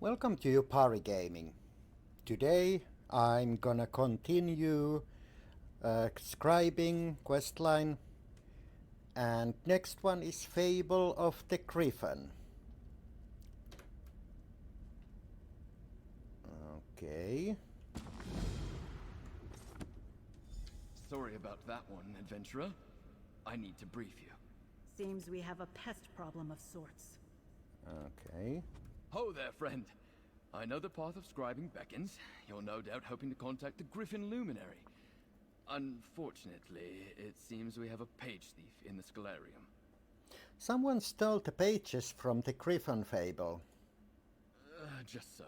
Welcome to Party Gaming. Today I'm gonna continue Scribing questline, and next one is Fable of the Gryphon. Okay. Sorry about that one, adventurer. I need to brief you. Seems we have a pest problem of sorts. Okay. Ho there, friend. I know the path of scribing beckons. You're no doubt hoping to contact the Gryphon luminary. Unfortunately, it seems we have a page thief in the Scholarium. Someone stole the pages from the Gryphon fable. Just so.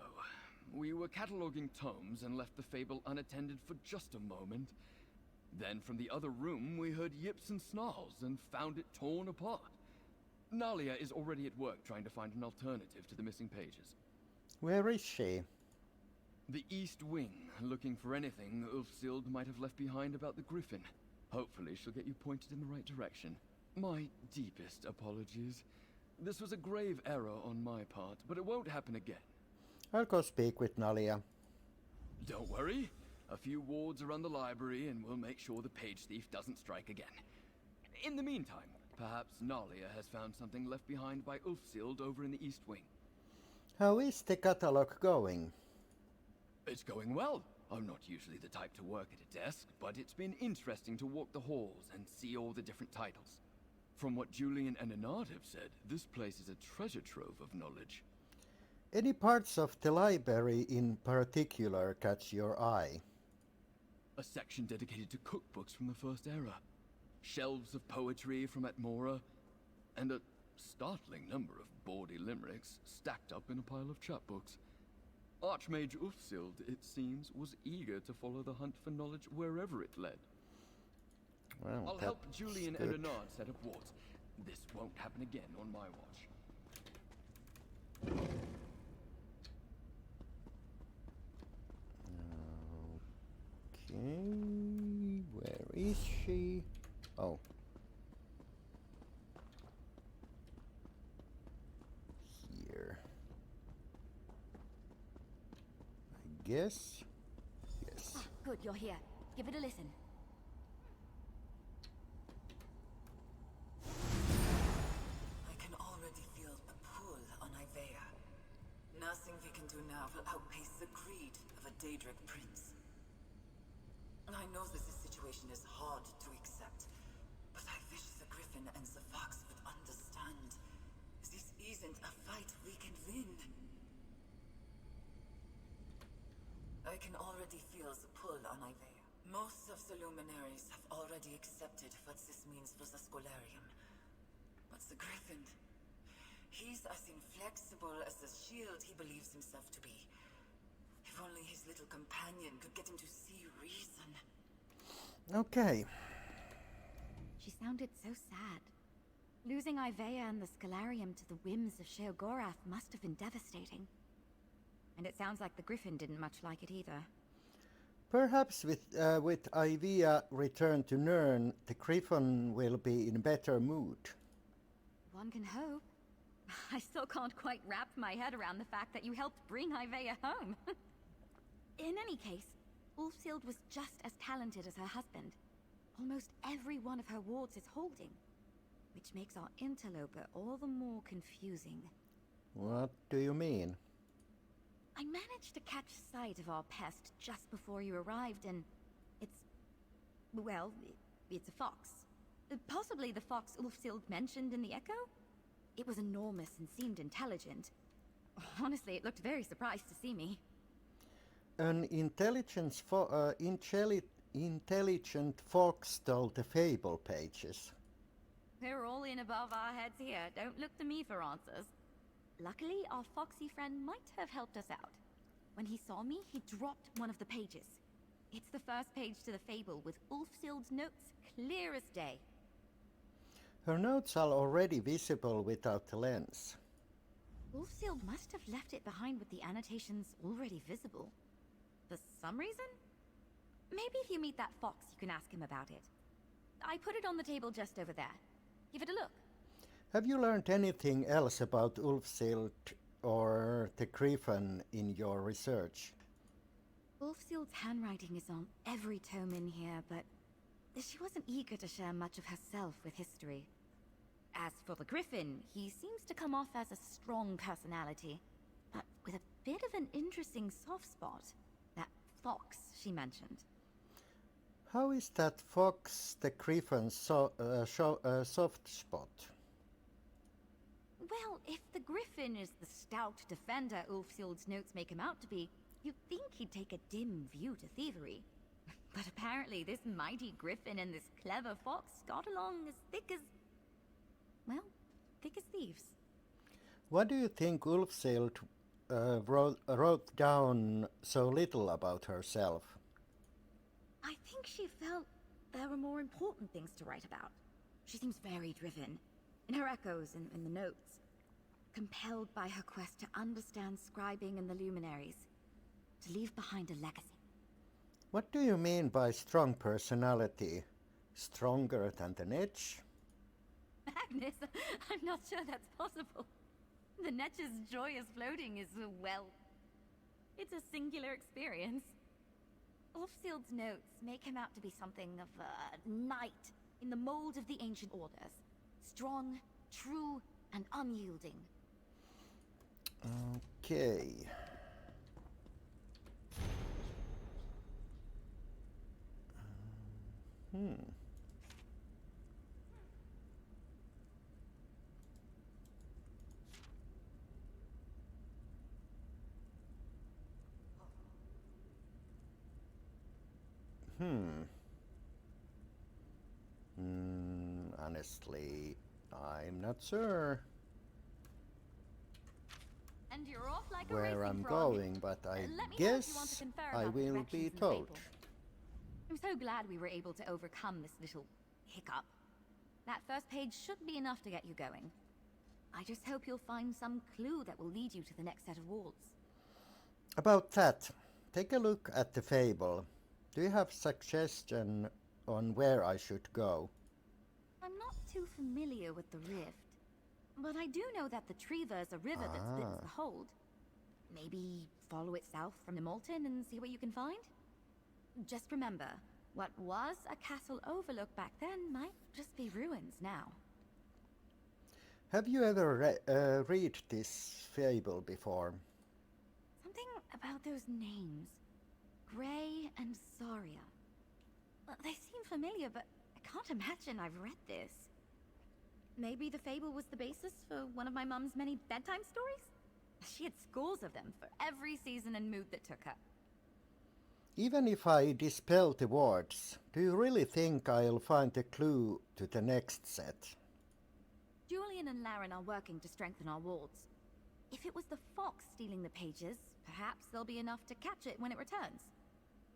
We were cataloging tomes and left the fable unattended for just a moment. Then from the other room we heard yips and snarls and found it torn apart. Nalia is already at work trying to find an alternative to the missing pages. Where is she? The East Wing, looking for anything Ulfsild might have left behind about the Gryphon. Hopefully she'll get you pointed in the right direction. My deepest apologies. This was a grave error on my part, but it won't happen again. I'll go speak with Nalia. Don't worry. A few wards around the library and we'll make sure the page thief doesn't strike again. In the meantime, perhaps Nalia has found something left behind by Ulfsild over in the East Wing. How is the catalog going? It's going well. I'm not usually the type to work at a desk, but it's been interesting to walk the halls and see all the different titles. From what Julian and Anard have said, this place is a treasure trove of knowledge. Any parts of the library in particular catch your eye? A section dedicated to cookbooks from the First Era, shelves of poetry from Atmora, and a startling number of bawdy limericks stacked up in a pile of chapbooks. Archmage Ulfsild, it seems, was eager to follow the hunt for knowledge wherever it led. Well, I'll help Julian and Anard set up wards. This won't happen again on my watch. Okay, where is she? Oh. Here. I guess. Yes. Ah, good, you're here. Give it a listen. I can already feel the pull on Ivea. Nothing we can do now will outpace the greed of a Daedric prince. I know that this situation is hard to accept, but I wish the Gryphon and the Fox would understand. This isn't a fight we can win. I can already feel the pull on Ivea. Most of the luminaries have already accepted what this means for the Scholarium. But the Gryphon, he's as inflexible as the shield he believes himself to be. If only his little companion could get him to see reason. Okay. She sounded so sad. Losing Ivea and the Scholarium to the whims of Sheogorath must have been devastating. And it sounds like the Gryphon didn't much like it either. Perhaps with Ivea return to Nirn, the Gryphon will be in better mood. One can hope. I still can't quite wrap my head around the fact that you helped bring Ivea home. In any case, Ulfsild was just as talented as her husband. Almost every one of her wards is holding, which makes our interloper all the more confusing. What do you mean? I managed to catch sight of our pest just before you arrived, and it's a fox. Possibly the fox Ulfsild mentioned in the Echo? It was enormous and seemed intelligent. Honestly, it looked very surprised to see me. An intelligent fox stole the Fable pages. We're all in above our heads here. Don't look to me for answers. Luckily, our foxy friend might have helped us out. When he saw me, he dropped one of the pages. It's the first page to the Fable with Ulfsild's notes clear as day. Her notes are already visible without the lens. Ulfsild must have left it behind with the annotations already visible. For some reason? Maybe if you meet that fox, you can ask him about it. I put it on the table just over there. Give it a look. Have you learned anything else about Ulfsild or the Gryphon in your research? Ulfsild's handwriting is on every tome in here, but she wasn't eager to share much of herself with history. As for the Gryphon, he seems to come off as a strong personality, but with a bit of an interesting soft spot. That fox she mentioned. How is that fox the Gryphon's soft spot? Well, if the Gryphon is the stout defender Ulfsild's notes make him out to be, you'd think he'd take a dim view to thievery. But apparently this mighty Gryphon and this clever fox got along as thick as... well, thick as thieves. What do you think Ulfsild wrote down so little about herself? I think she felt there were more important things to write about. She seems very driven, in her echoes and in the notes. Compelled by her quest to understand Scribing and the Luminaries, to leave behind a legacy. What do you mean by strong personality? Stronger than the Netch? Agnes, I'm not sure that's possible. The Netch's joyous floating is, well, it's a singular experience. Ulfsild's notes make him out to be something of a knight in the mold of the ancient orders. Strong, true, and unyielding. Okay. Honestly, I'm not sure And you're off like a where racing I'm frog. going, but I Let me know if you want to guess confer I about the will directions be in told. Fable. I'm so glad we were able to overcome this little hiccup. That first page should be enough to get you going. I just hope you'll find some clue that will lead you to the next set of walls. About that, take a look at the Fable. Do you have suggestion on where I should go? I'm not too familiar with the rift, but I do know that the Treva is a river that splits the hold. Maybe follow it south from the Molten and see what you can find? Just remember, what was a castle overlook back then might just be ruins now. Have you ever read this Fable before? Something about those names. Gray and Saria. They seem familiar, but I can't imagine I've read this. Maybe the Fable was the basis for one of my mum's many bedtime stories? She had scores of them for every season and mood that took her. Even if I dispel the wards, do you really think I'll find a clue to the next set? Julian and Laren are working to strengthen our wards. If it was the fox stealing the pages, perhaps there'll be enough to catch it when it returns.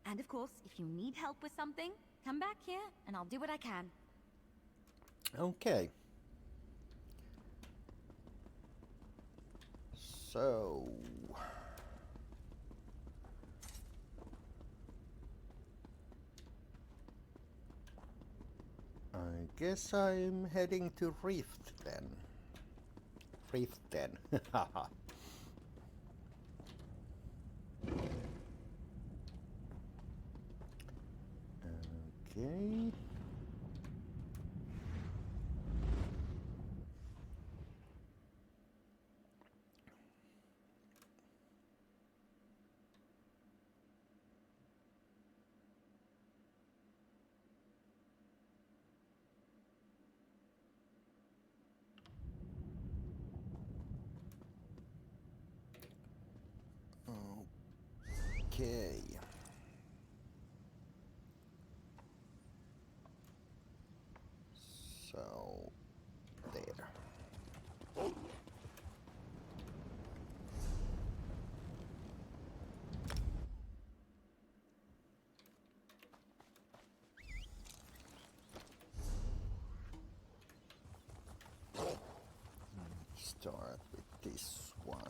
And of course, if you need help with something, come back here and I'll do what I can. Okay. So... I guess I'm heading to Rift then. Rift then. Haha. Okay. Okay. So, there. Start with this one.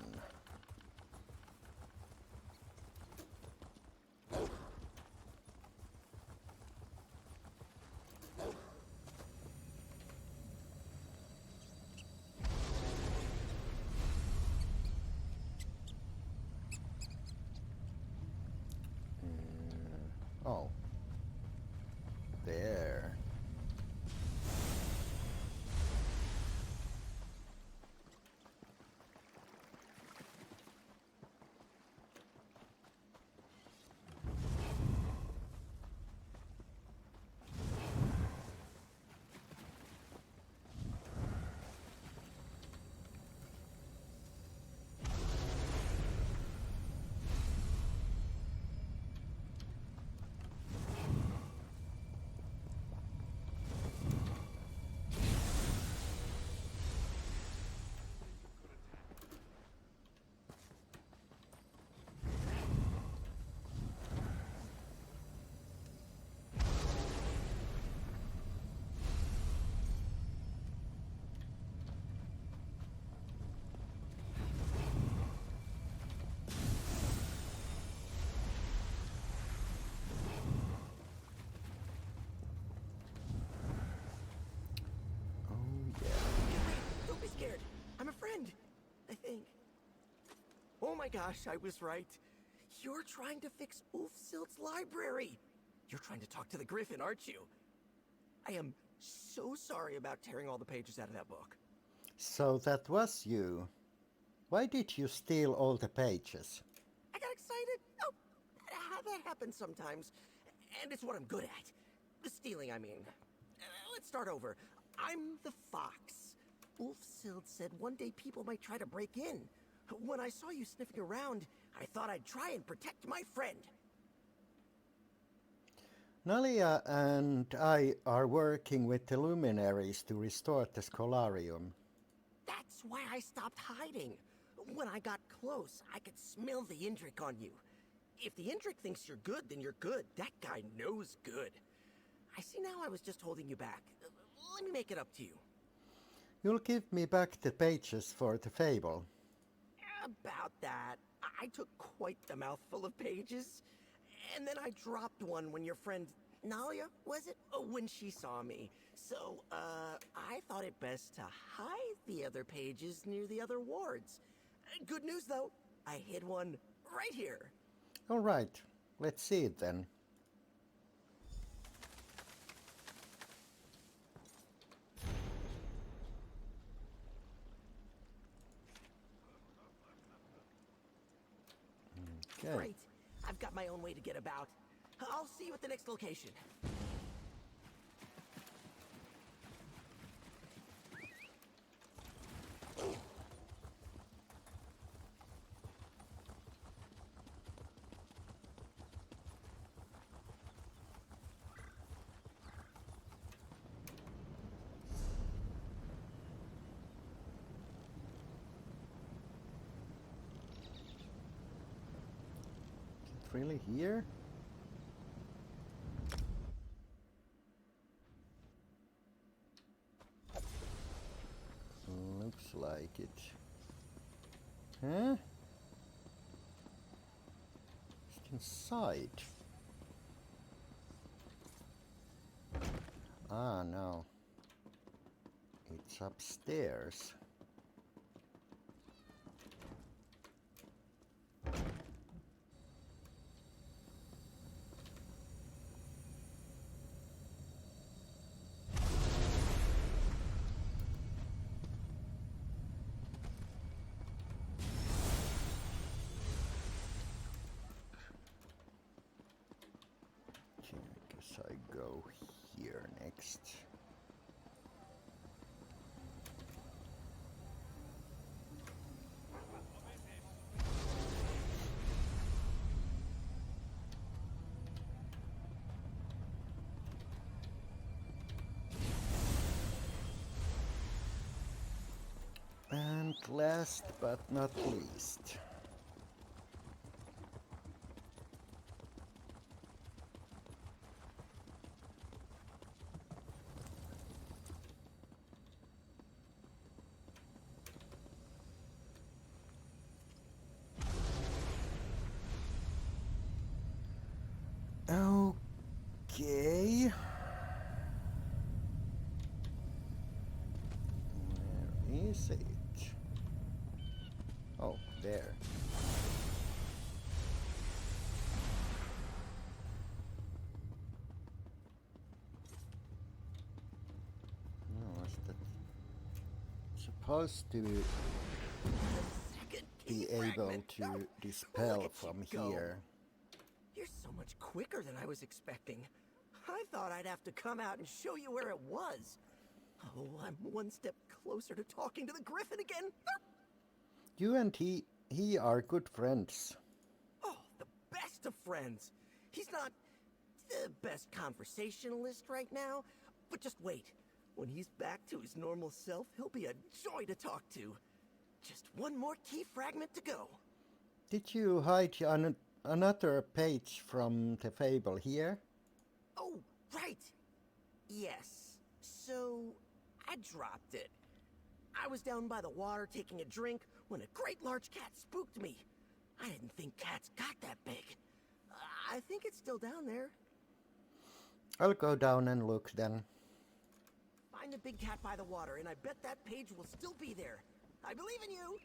Oh my gosh, I was right. You're trying to fix Ulfsild's library. You're trying to talk to the Gryphon, aren't you? I am so sorry about tearing all the pages out of that book. So that was you. Why did you steal all the pages? I got excited. Oh, that happens sometimes. And it's what I'm good at. The stealing, I mean. Let's start over. I'm the fox. Ulfsild said one day people might try to break in. When I saw you sniffing around, I thought I'd try and protect my friend. Nalia and I are working with the luminaries to restore the Scholarium. That's why I stopped hiding. When I got close, I could smell the Indrik on you. If the Indrik thinks you're good, then you're good. That guy knows good. I see now I was just holding you back. Let me make it up to you. You'll give me back the pages for the Fable. About that, I took quite the mouthful of pages. And then I dropped one when your friend, Nalia, was it? Oh, when she saw me. So, I thought it best to hide the other pages near the other wards. Good news, though. I hid one right here. All right, let's see it then. Okay. Great. I've got my own way to get about. I'll see you at the next location. Really here? Looks like it. Huh? It's inside. Ah, no. It's upstairs. I guess I go here next. And last but not least. Okay. Where is it? Oh, there. No, is that supposed to be able to dispel from here? You're so much quicker than I was expecting. I thought I'd have to come out and show you where it was. Oh, I'm one step closer to talking to the Gryphon again. You and he are good friends. Oh, the best of friends. He's not the best conversationalist right now, but just wait. When he's back to his normal self, he'll be a joy to talk to. Just one more key fragment to go. Did you hide another page from the Fable here? Oh, right. Yes. So, I dropped it. I was down by the water taking a drink when a great large cat spooked me. I didn't think cats got that big. I think it's still down there. I'll go down and look then. Find the big cat by the water, and I bet that page will still be there. I believe in you!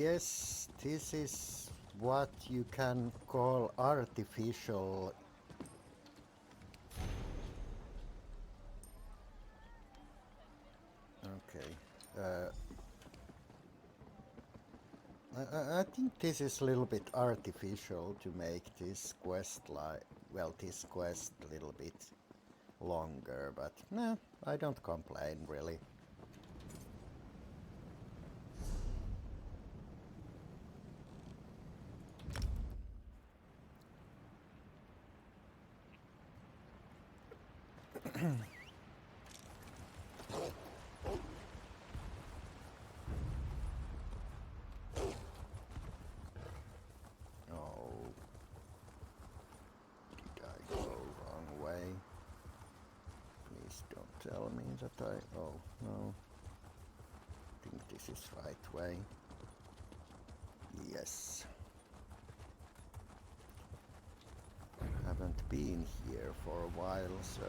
guess this is what you can call artificial. Okay. I think this is a little bit artificial to make this quest this quest a little bit longer, but no, I don't complain really. Tell me that oh no, I think this is right way. Yes. Haven't been here for a while, so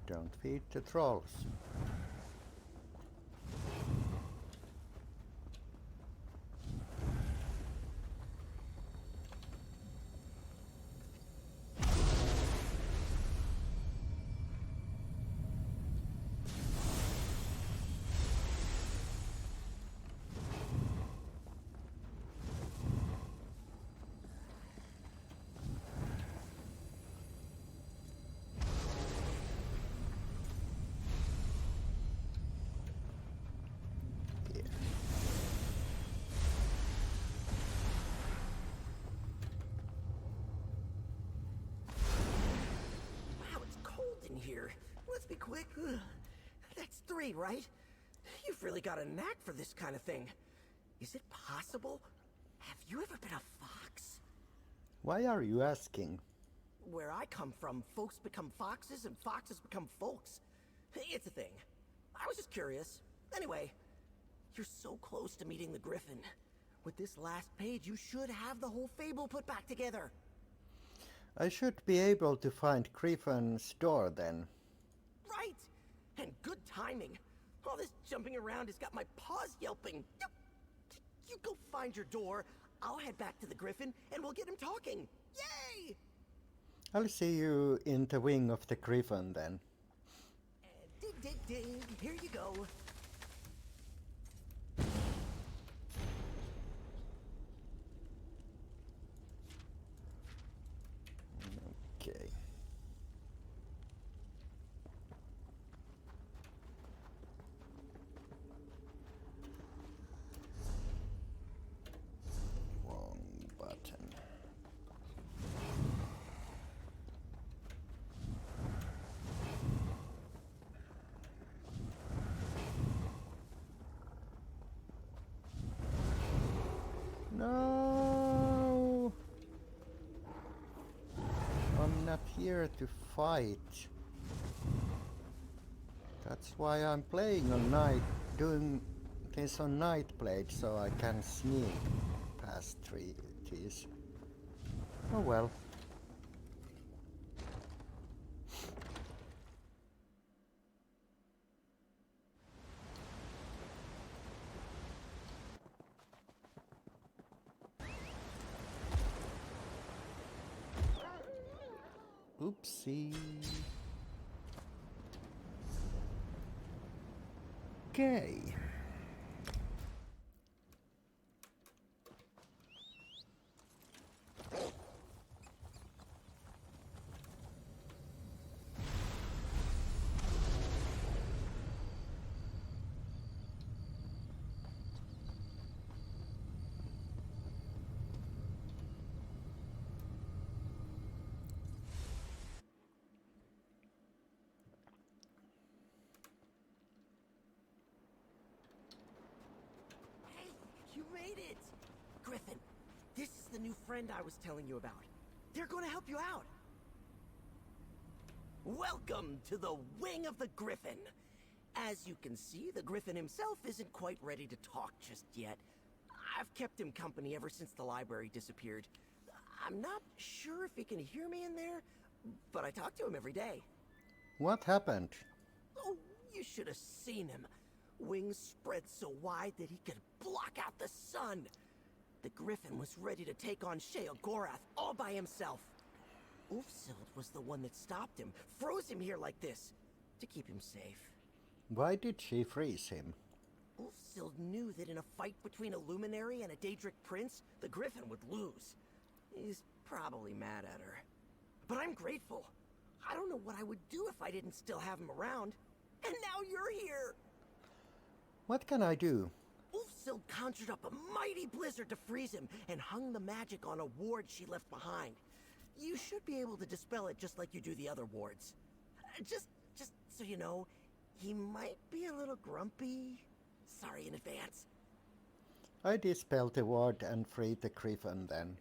don't feed the trolls. Here. Let's be quick. Ugh. That's 3, right? You've really got a knack for this kind of thing. Is it possible? Have you ever been a fox? Why are you asking? Where I come from, folks become foxes and foxes become folks. It's a thing. I was just curious. Anyway, you're so close to meeting the Gryphon. With this last page, you should have the whole Fable put back together. I should be able to find Gryphon's door then. Right! And good timing. All this jumping around has got my paws yelping. You go find your door, I'll head back to the Gryphon, and we'll get him talking. Yay! I'll see you in the wing of the Gryphon then. Dig, dig, dig. Here you go. Okay. Wrong button. No! I'm not here to fight. That's why I'm playing on night, doing this on night blade, so I can sneak past these. Oh well. Oopsie. Okay. made it! Gryphon, this is the new friend I was telling you about. They're going to help you out. Welcome to the wing of the Gryphon. As you can see, the Gryphon himself isn't quite ready to talk just yet. I've kept him company ever since the library disappeared. I'm not sure if he can hear me in there, but I talk to him every day. What happened? Oh, you should have seen him. Wings spread so wide that he could block out the sun. The Gryphon was ready to take on Sheogorath all by himself. Ulfsild was the one that stopped him, froze him here like this, to keep him safe. Why did she freeze him? Ulfsild knew that in a fight between a luminary and a Daedric prince, the Gryphon would lose. He's probably mad at her. But I'm grateful. I don't know what I would do if I didn't still have him around. And now you're here! What can I do? Ulfsild conjured up a mighty blizzard to freeze him and hung the magic on a ward she left behind. You should be able to dispel it just like you do the other wards. Just so you know, he might be a little grumpy. Sorry in advance. I dispelled the ward and freed the Gryphon then.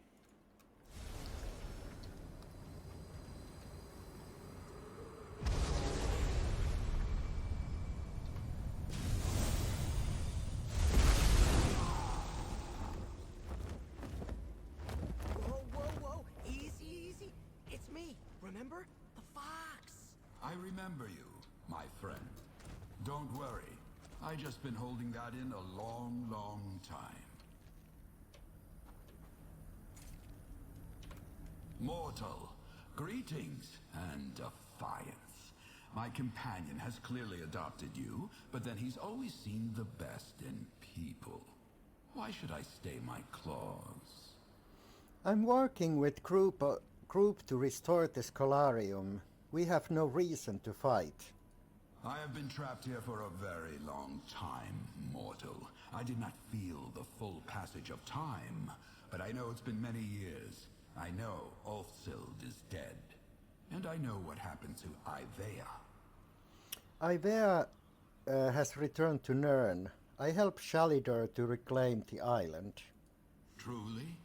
Whoa. Easy. It's me, remember? The fox. I remember you, my friend. Don't worry. I just been holding that in a long time. Mortal, greetings and defiance. My companion has clearly adopted you, but then he's always seen the best in people. Why should I stay my claws? I'm working with group to restore the Scholarium. We have no reason to fight. I have been trapped here for a very long time, mortal. I did not feel the full passage of time, but I know it's been many years. I know Ulfsild is dead, and I know what happened to Ivea. Ivea has returned to Nirn. I helped Shalidor to reclaim the island. Truly?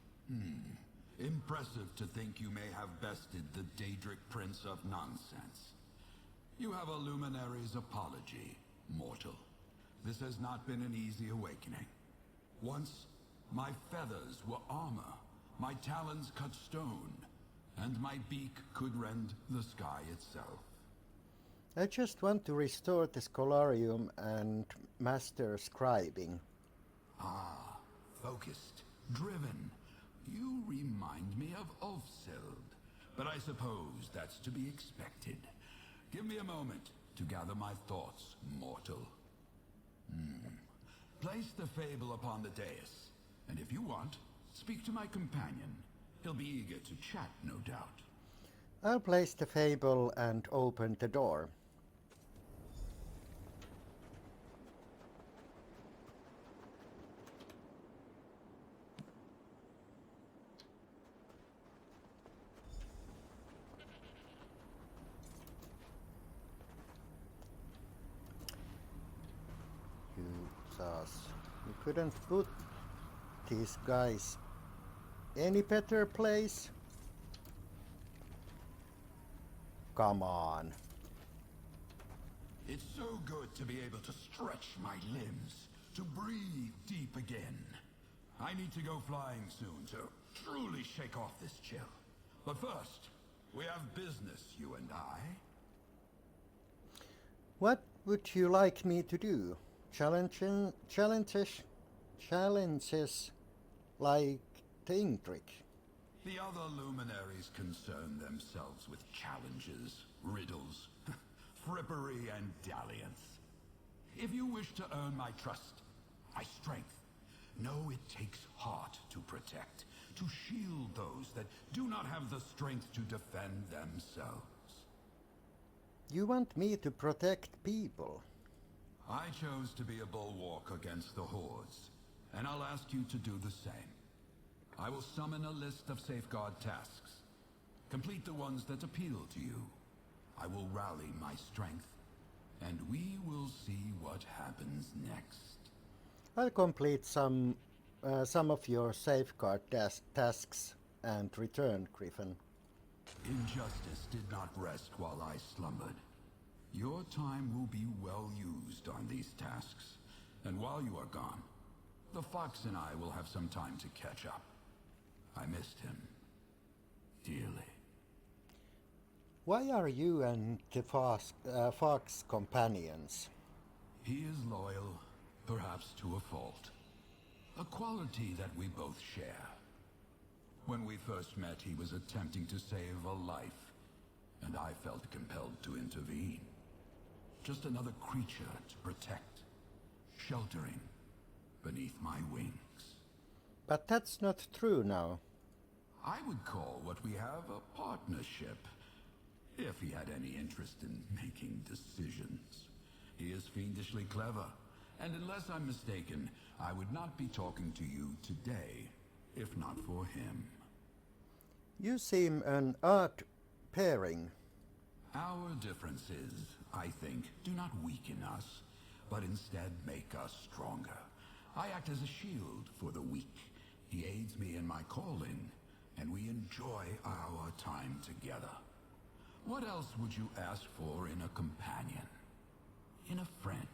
Impressive to think you may have bested the Daedric Prince of Nonsense. You have a luminary's apology, mortal. This has not been an easy awakening. Once, my feathers were armor, my talons cut stone, and my beak could rend the sky itself. I just want to restore the Scholarium and master Scribing. Ah, focused, driven. You remind me of Ulfsild, but I suppose that's to be expected. Give me a moment to gather my thoughts, mortal. Place the Fable upon the dais, and if you want, speak to my companion. He'll be eager to chat, no doubt. I'll place the Fable and open the door. You couldn't put these guys any better place? Come on. It's so good to be able to stretch my limbs, to breathe deep again. I need to go flying soon to truly shake off this chill. But first, we have business, you and I. What would you like me to do? Challenges like Tindrick. The other luminaries concern themselves with challenges, riddles, frippery, and dalliance. If you wish to earn my trust, my strength, know it takes heart to protect, to shield those that do not have the strength to defend themselves. You want me to protect people? I chose to be a bulwark against the hordes, and I'll ask you to do the same. I will summon a list of safeguard tasks. Complete the ones that appeal to you. I will rally my strength, and we will see what happens next. I'll complete some some of your safeguard tasks and return, Gryphon. Injustice did not rest while I slumbered. Your time will be well used on these tasks. And while you are gone, the fox and I will have some time to catch up. I missed him dearly. Why are you and the fox companions? He is loyal, perhaps to a fault. A quality that we both share. When we first met, he was attempting to save a life, and I felt compelled to intervene. Just another creature to protect, sheltering beneath my wings. But that's not true now. I would call what we have a partnership, if he had any interest in making decisions. He is fiendishly clever, and unless I'm mistaken, I would not be talking to you today, if not for him. You seem an odd pairing. Our differences, I think, do not weaken us, but instead make us stronger. I act as a shield for the weak. He aids me in my calling, and we enjoy our time together. What else would you ask for in a companion? In a friend?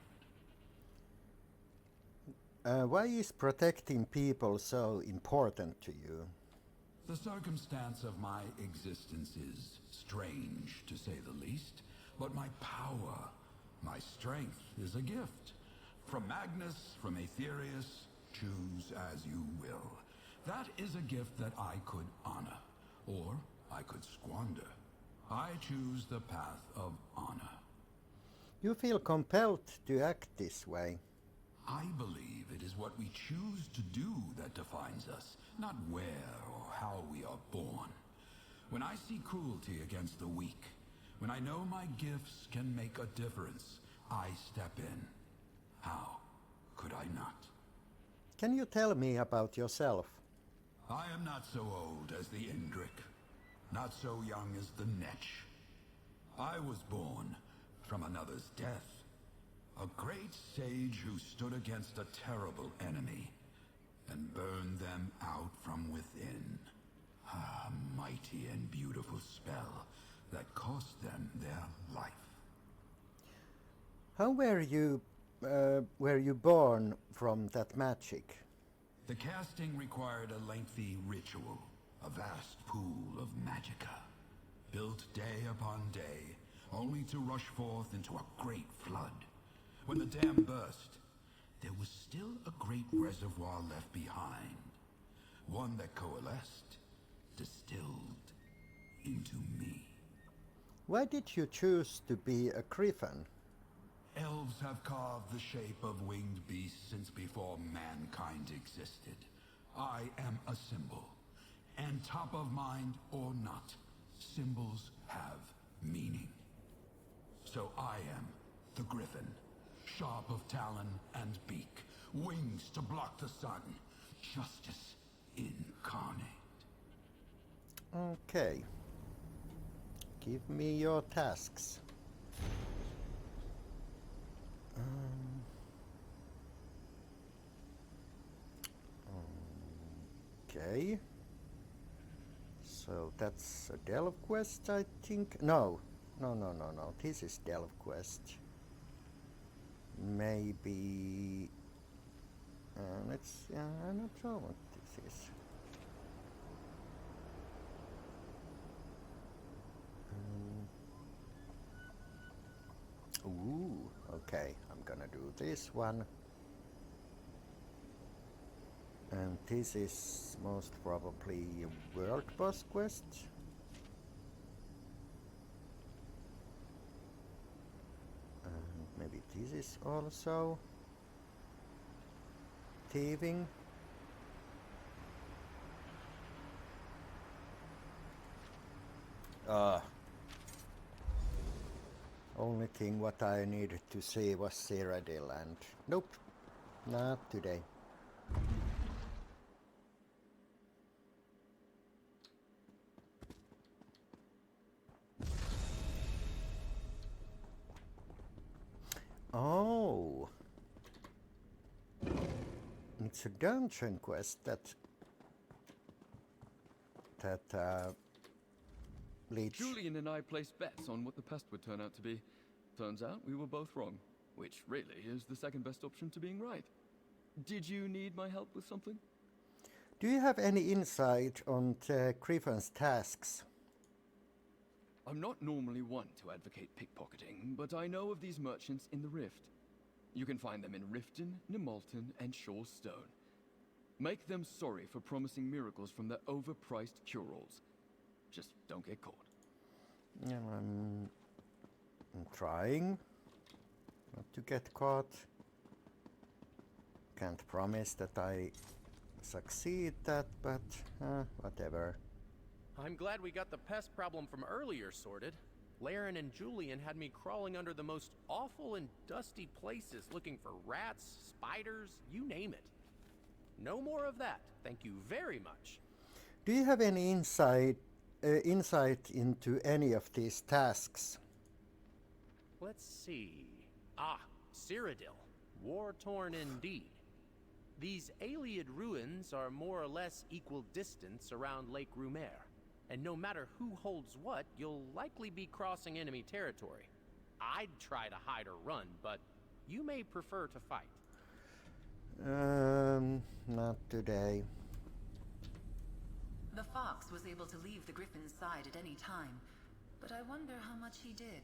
Why is protecting people so important to you? The circumstance of my existence is strange, to say the least, but my power, my strength is a gift. From Magnus, from Aetherius, choose as you will. That is a gift that I could honor, or I could squander. I choose the path of honor. You feel compelled to act this way. I believe it is what we choose to do that defines us, not where or how we are born. When I see cruelty against the weak, when I know my gifts can make a difference, I step in. How could I not? Can you tell me about yourself? I am not so old as the Indrik, not so young as the Netch. I was born from another's death. A great sage who stood against a terrible enemy and burned them out from within. A mighty and beautiful spell that cost them their life. How were you born from that magic? The casting required a lengthy ritual, a vast pool of magicka, built day upon day, only to rush forth into a great flood. When the dam burst, there was still a great reservoir left behind. One that coalesced, distilled into me. Why did you choose to be a Gryphon? Elves have carved the shape of winged beasts since before mankind existed. I am a symbol. And top of mind or not, symbols have meaning. So I am the Gryphon. Sharp of talon and beak, wings to block the sun, justice incarnate. Okay. Give me your tasks. Okay. So that's a delve quest, I think. No. This is delve quest. Maybe let's. I'm not sure what this is. Ooh, okay. I'm gonna do this one, and this is most probably a world boss quest. Maybe this is also thieving. Only thing what I needed to see was Cyrodiil, and nope, not today. there's a dungeon quest that leads. Julian and I placed bets on what the pest would turn out to be. Turns out we were both wrong, which really is the second best option to being right. Did you need my help with something? Do you have any insight on Gryphon's tasks? I'm not normally one to advocate pickpocketing, but I know of these merchants in the Rift. You can find them in Riften, Nemolton, and Shaw's Stone. Make them sorry for promising miracles from their overpriced cure-alls. Just don't get caught. Yeah, I'm trying not to get caught. Can't promise that I succeed that, but whatever. I'm glad we got the pest problem from earlier sorted. Laren and Julian had me crawling under the most awful and dusty places looking for rats, spiders, you name it. No more of that, thank you very much. Do you have any insight into any of these tasks? Let's see. Cyrodiil. War-torn indeed. These Ayleid ruins are more or less equal distance around Lake Rumer. And no matter who holds what, you'll likely be crossing enemy territory. I'd try to hide or run, but you may prefer to fight. Not today. The fox was able to leave the Gryphon's side at any time, but I wonder how much he did.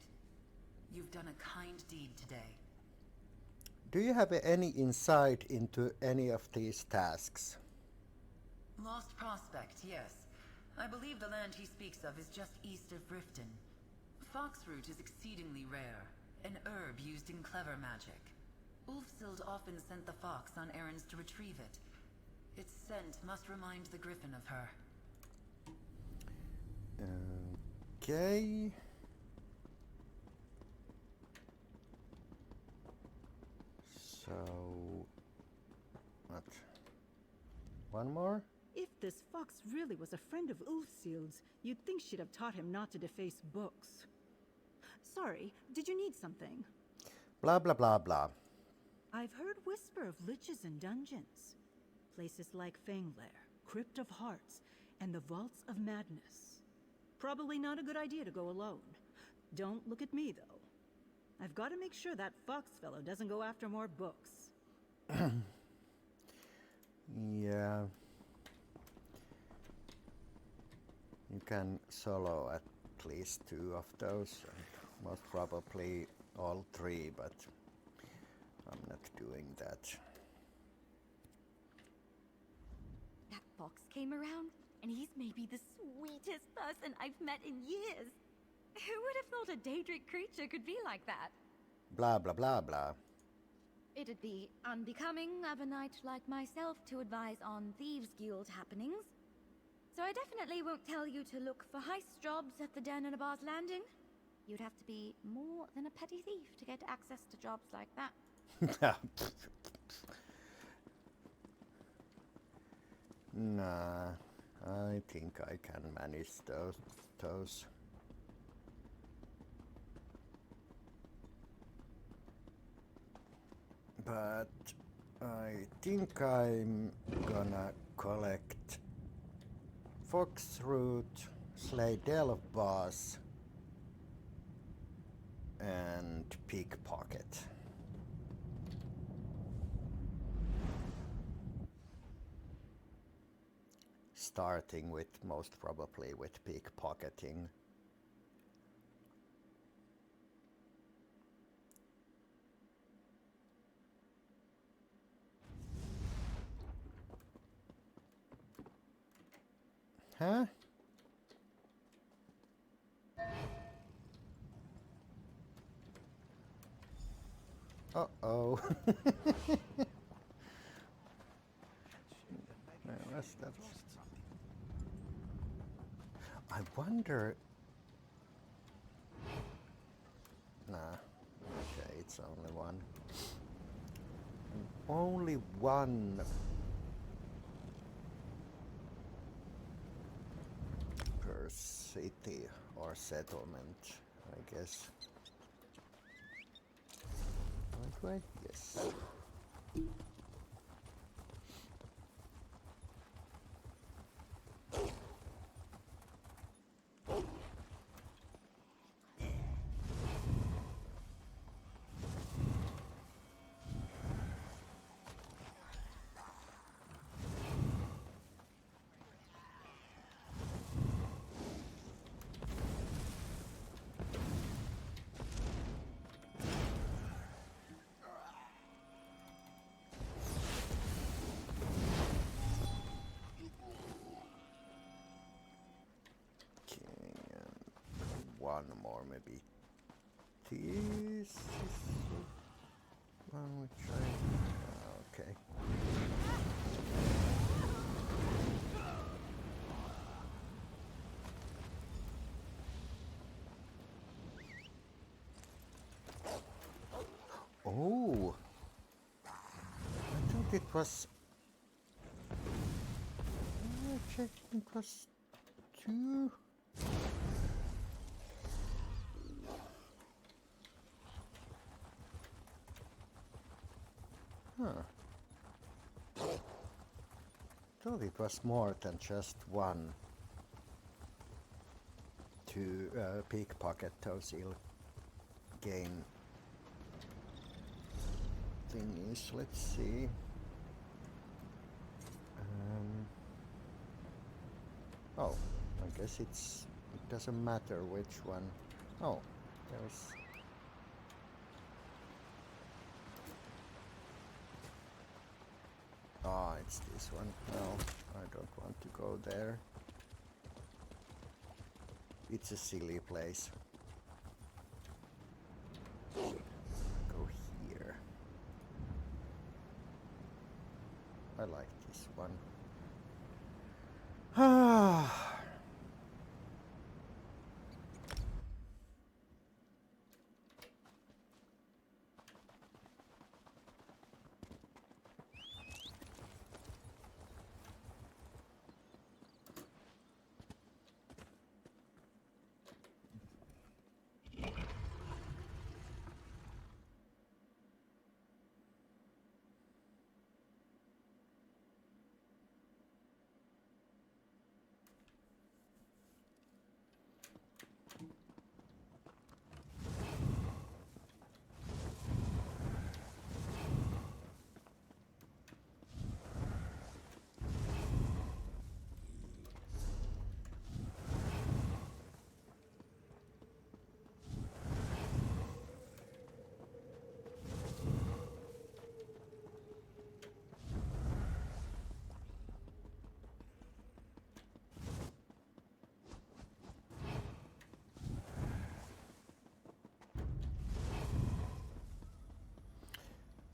You've done a kind deed today. Do you have any insight into any of these tasks? Lost Prospect, yes. I believe the land he speaks of is just east of Riften. Foxroot is exceedingly rare, an herb used in clever magic. Ulfsild often sent the fox on errands to retrieve it. Its scent must remind the Gryphon of her. Okay. So, what? One more? If this fox really was a friend of Ulfsild's, you'd think she'd have taught him not to deface books. Sorry, did you need something? Blah blah blah blah. I've heard whisper of liches and dungeons. Places like Fanglair, Crypt of Hearts, and the Vaults of Madness. Probably not a good idea to go alone. Don't look at me, though. I've got to make sure that fox fellow doesn't go after more books. Yeah. You can solo at least 2 of those, and most probably all 3, but I'm not doing that. That fox came around, and he's maybe the sweetest person I've met in years. Who would have thought a Daedric creature could be like that? Blah blah blah blah. It'd be unbecoming of a knight like myself to advise on Thieves' Guild happenings. So I definitely won't tell you to look for heist jobs at the Den and a Bar's Landing. You'd have to be more than a petty thief to get access to jobs like that. Nah, I think I can manage those. But I think I'm gonna collect Foxroot, slay Delve boss, and pickpocket. Starting with most probably with pickpocketing. Huh? Uh-oh. What's that? I wonder... Nah. Okay, it's only one. Only one per city or settlement, I guess. Right way? Yes. one more, maybe. This is one which I... okay. Oh! I thought it was... I checked it was 2. Huh. Thought it was more than just 1 to pickpocket those ill game thingies. Let's see. Oh, I guess it doesn't matter which one. Oh, there's... Ah, it's this one. No, I don't want to go there. It's a silly place. Go here. I like this one. Ah.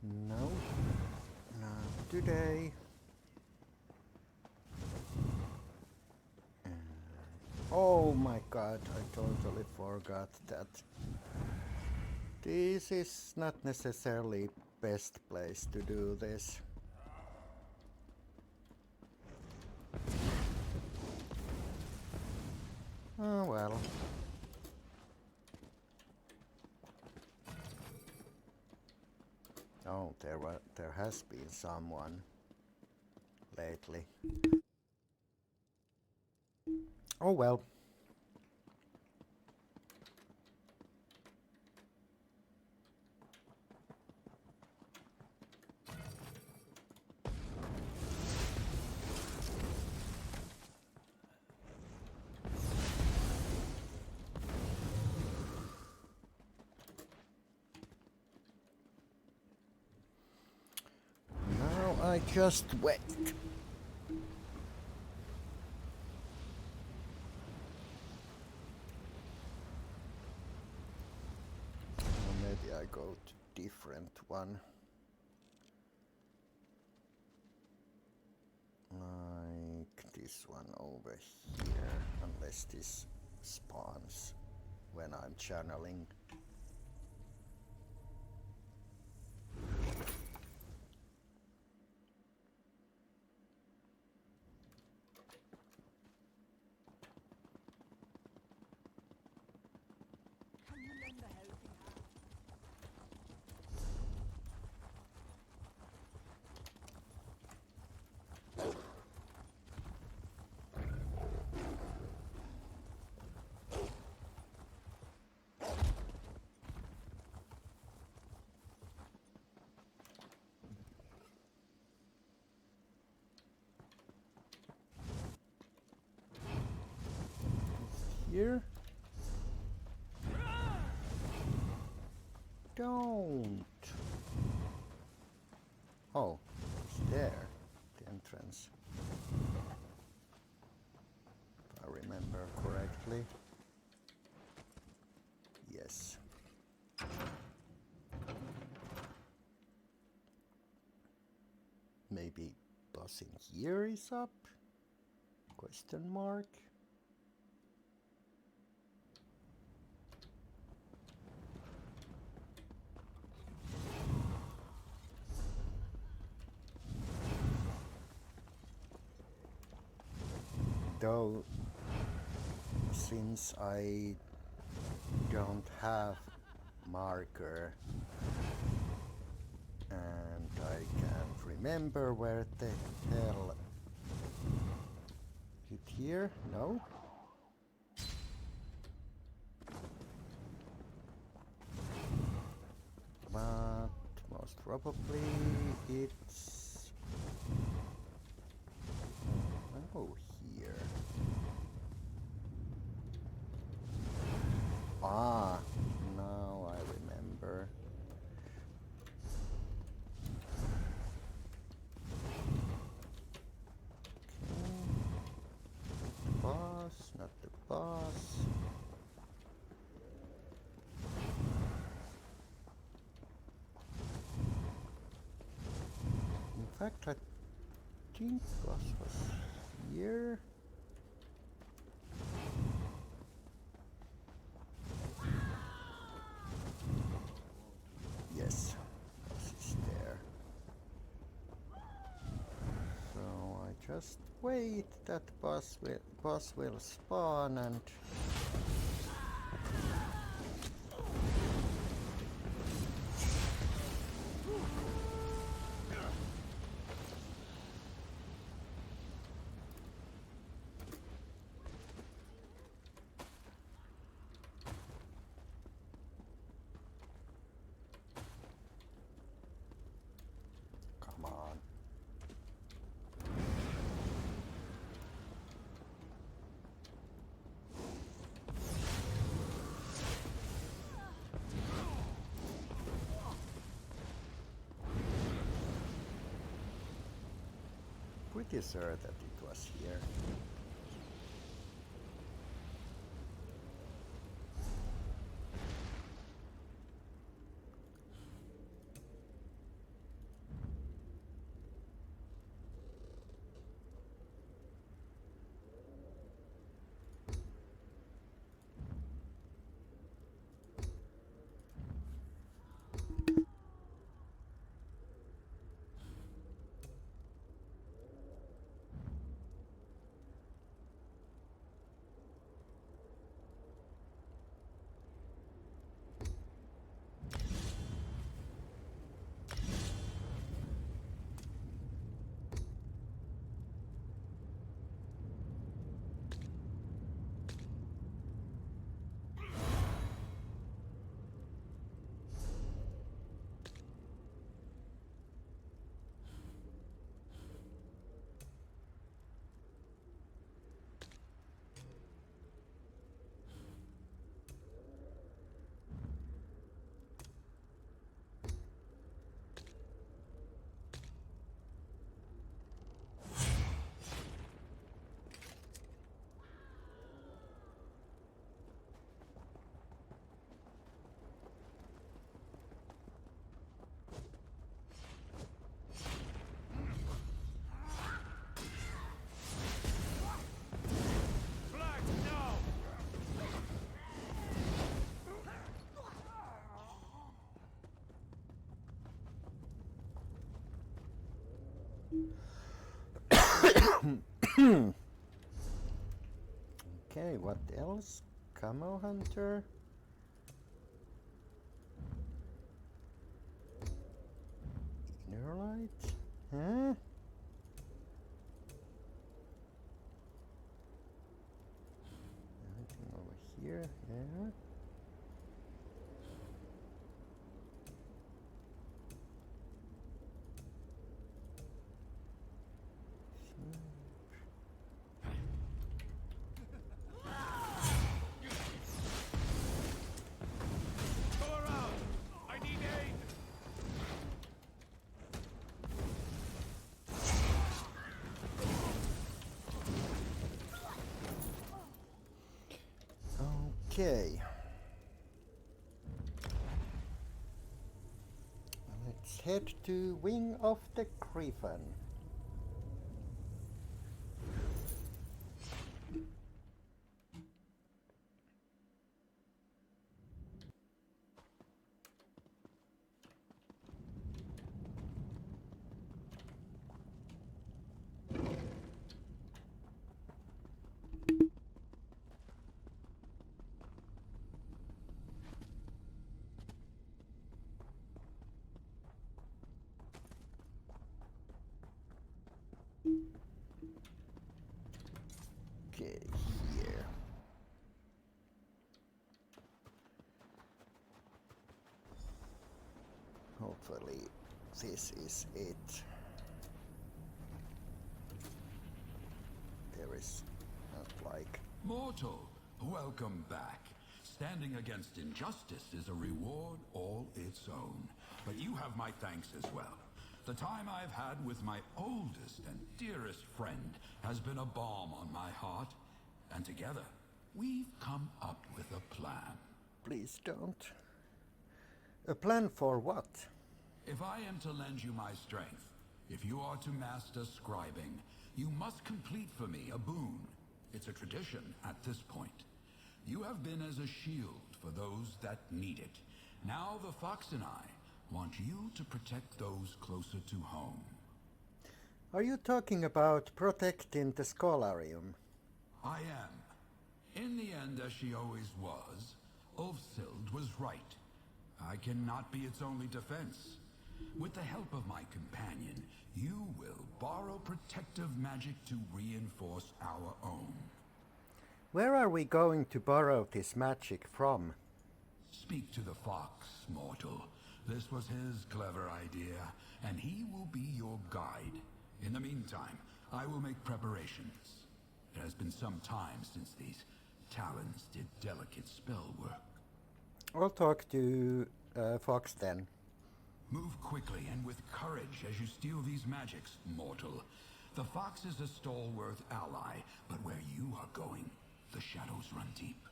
No, not today. Oh my god, I totally forgot that. This is not necessarily best place to do this. Oh well. Oh, there has been someone lately. Oh well. Now I just wait. Maybe I go to different one. Like this one over here, unless this spawns when I'm channeling. Here? Don't! Oh, it's there, the entrance. If I remember correctly. maybe boss in here is up? Question mark. Though, since I don't have marker and I can't remember where the hell it here? No? But most probably it's here. Ah, now I remember. Okay. Boss, not the boss. In fact, I think boss was here. Yes, boss is there. So I just wait that boss will spawn and come on. Pretty sure that it was here. Okay, what else? Camo Hunter? Inner light? Huh? Anything over here? Yeah. Okay. Let's head to Wing of the Gryphon. hopefully this is it. There is not like... Mortal, welcome back. Standing against injustice is a reward all its own. But you have my thanks as well. The time I've had with my oldest and dearest friend has been a balm on my heart. And together, we've come up with a plan. Please don't. A plan for what? If I am to lend you my strength, if you are to master scribing, you must complete for me a boon. It's a tradition at this point. You have been as a shield for those that need it. Now the Fox and I want you to protect those closer to home. Are you talking about protecting the Scholarium? I am. In the end, as she always was, Ulfsild was right. I cannot be its only defense. With the help of my companion, you will borrow protective magic to reinforce our own. Where are we going to borrow this magic from? Speak to the fox, mortal. This was his clever idea, and he will be your guide. In the meantime, I will make preparations. It has been some time since these talons did delicate spell work. I'll talk to Fox then. Move quickly and with courage as you steal these magics, mortal. The fox is a stalwart ally, but where you are going, the shadows run deep.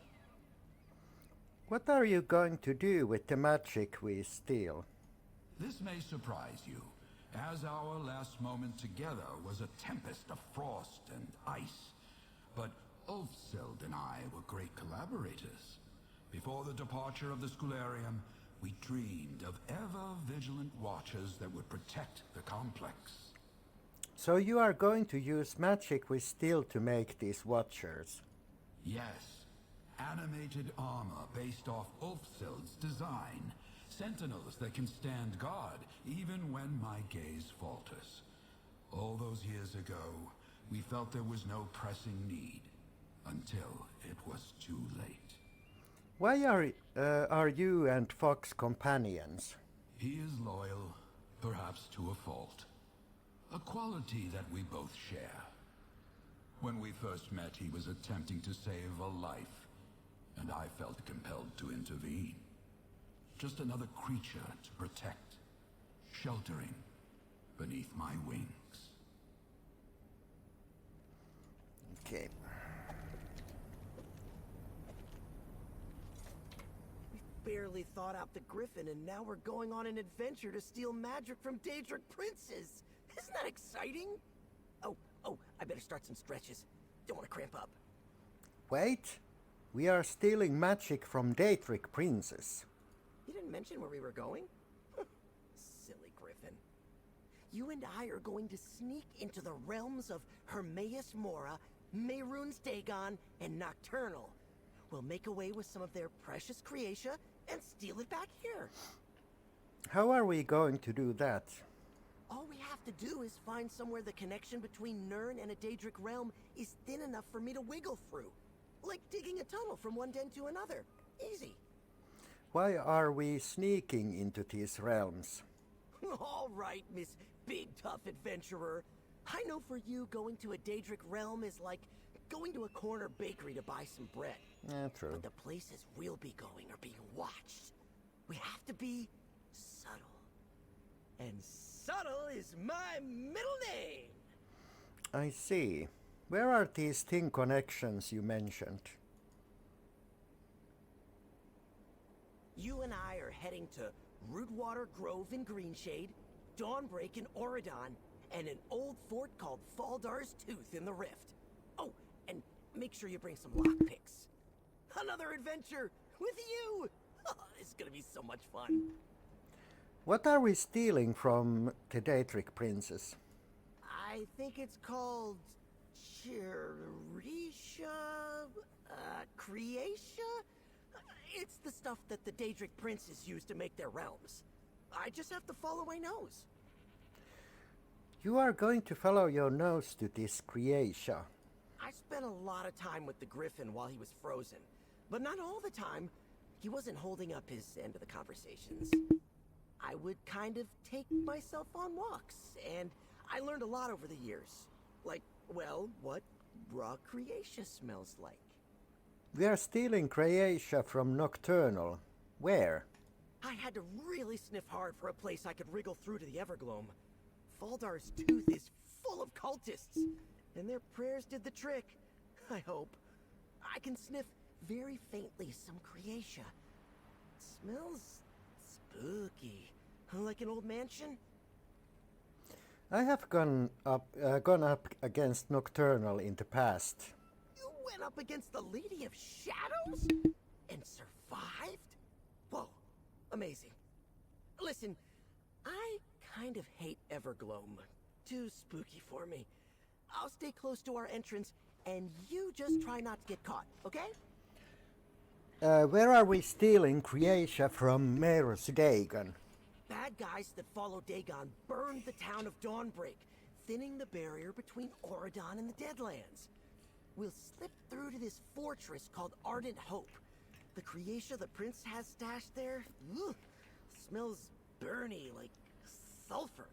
What are you going to do with the magic we steal? This may surprise you, as our last moment together was a tempest of frost and ice. But Ulfsild and I were great collaborators. Before the departure of the Scholarium, we dreamed of ever-vigilant watchers that would protect the complex. So you are going to use magic we steal to make these watchers? Yes. Animated armor based off Ulfsild's design. Sentinels that can stand guard even when my gaze falters. All those years ago, we felt there was no pressing need. Until it was too late. Why are you and Fox companions? He is loyal, perhaps to a fault. A quality that we both share. When we first met, he was attempting to save a life, and I felt compelled to intervene. Just another creature to protect, sheltering beneath my wings. Okay. We barely thought out the Gryphon, and now we're going on an adventure to steal magic from Daedric princes. Isn't that exciting? Oh, I better start some stretches. Don't want to cramp up. Wait, we are stealing magic from Daedric princes. You didn't mention where we were going? Silly Gryphon. You and I are going to sneak into the realms of Hermaeus Mora, Mehrunes Dagon, and Nocturnal. We'll make away with some of their precious creatia and steal it back here. How are we going to do that? All we have to do is find somewhere the connection between Nirn and a Daedric realm is thin enough for me to wiggle through. Like digging a tunnel from one den to another. Easy. Why are we sneaking into these realms? All right, Miss Big Tough Adventurer. I know for you, going to a Daedric realm is like going to a corner bakery to buy some bread. Yeah, true. But the places we'll be going are being watched. We have to be subtle. And subtle is my middle name! I see. Where are these thin connections you mentioned? You and I are heading to Rootwater Grove in Greenshade, Dawnbreak in Auradon, and an old fort called Faldar's Tooth in the Rift. Oh, and make sure you bring some lockpicks. Another adventure with you! It's gonna be so much fun. What are we stealing from the Daedric princes? I think it's called Chirisha? Creatia? It's the stuff that the Daedric princes use to make their realms. I just have to follow my nose. You are going to follow your nose to this Creatia. I spent a lot of time with the Gryphon while he was frozen, but not all the time. He wasn't holding up his end of the conversations. I would kind of take myself on walks, and I learned a lot over the years. Like, well, what raw Creatia smells like. We are stealing Creatia from Nocturnal. Where? I had to really sniff hard for a place I could wriggle through to the Evergloam. Faldar's tooth is full of cultists, and their prayers did the trick, I hope. I can sniff very faintly some Creatia. It smells spooky, like an old mansion. I have gone up against Nocturnal in the past. You went up against the Lady of Shadows? And survived? Whoa, amazing. Listen, I kind of hate Evergloam. Too spooky for me. I'll stay close to our entrance, and you just try not to get caught, okay? Where are we stealing Creatia from Mayor's Dagon? Bad guys that follow Dagon burned the town of Dawnbreak, thinning the barrier between Auradon and the Deadlands. We'll slip through to this fortress called Ardent Hope. The Creatia the prince has stashed there, smells burny like sulfur.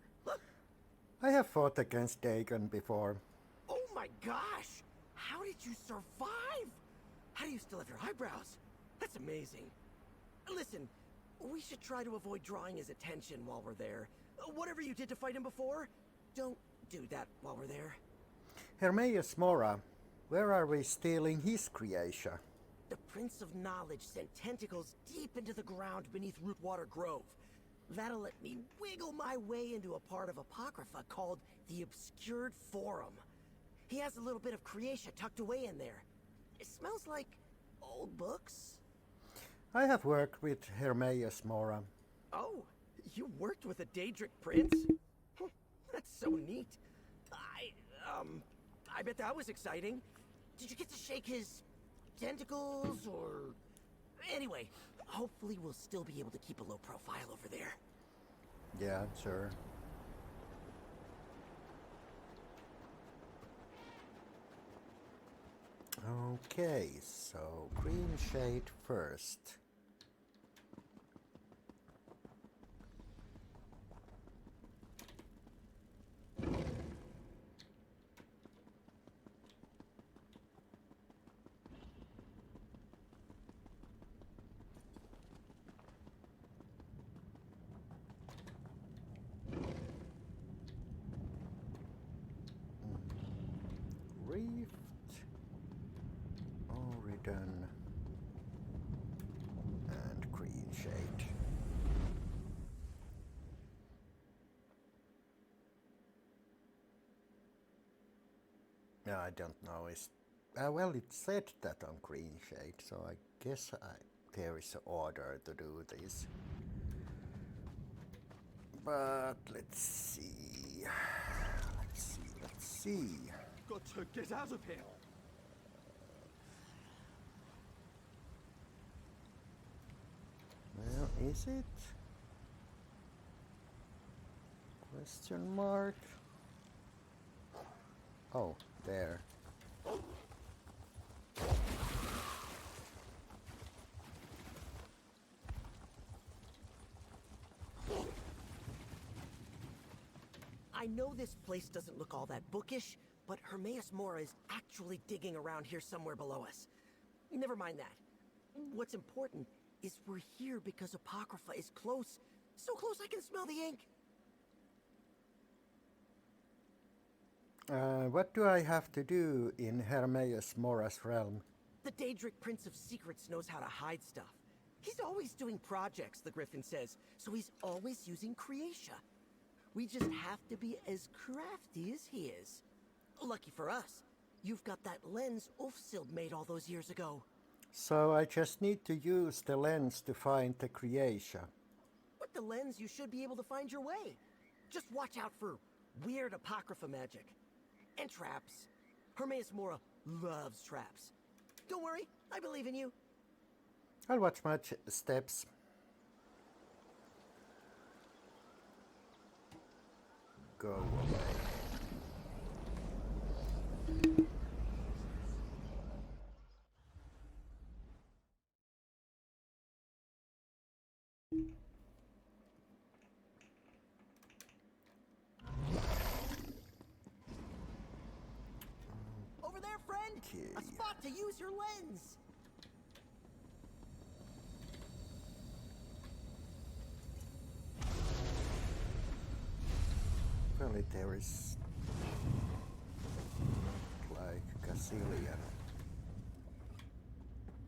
I have fought against Dagon before. Oh my gosh! How did you survive? How do you still have your eyebrows? That's amazing. Listen, we should try to avoid drawing his attention while we're there. Whatever you did to fight him before, don't do that while we're there. Hermaeus Mora, where are we stealing his Creatia? The Prince of Knowledge sent tentacles deep into the ground beneath Rootwater Grove. That'll let me wiggle my way into a part of Apocrypha called the Obscured Forum. He has a little bit of Creatia tucked away in there. It smells like old books. I have worked with Hermaeus Mora. Oh, you worked with a Daedric prince? That's so neat. I bet that was exciting. Did you get to shake his tentacles, or... Anyway, hopefully we'll still be able to keep a low profile over there. Yeah, sure. Okay, so green shade first. Rift, Oridan, and green shade. No, I don't know. Well, it said that on green shade, so I guess there is an order to do this. But let's see. Let's see. Got to get out of here. Well, is it? Question mark. Oh, there. I know this place doesn't look all that bookish, but Hermaeus Mora is actually digging around here somewhere below us. Never mind that. What's important is we're here because Apocrypha is close. So close I can smell the ink. What do I have to do in Hermaeus Mora's realm? The Daedric Prince of Secrets knows how to hide stuff. He's always doing projects, the Gryphon says, so he's always using Creatia. We just have to be as crafty as he is. Lucky for us, you've got that lens Ulfsild made all those years ago. So I just need to use the lens to find the Creatia. With the lens, you should be able to find your way. Just watch out for weird Apocrypha magic. And traps. Hermaeus Mora loves traps. Don't worry, I believe in you. I'll watch my steps. Go away. A spot to use your lens! Well, there is like gazillion.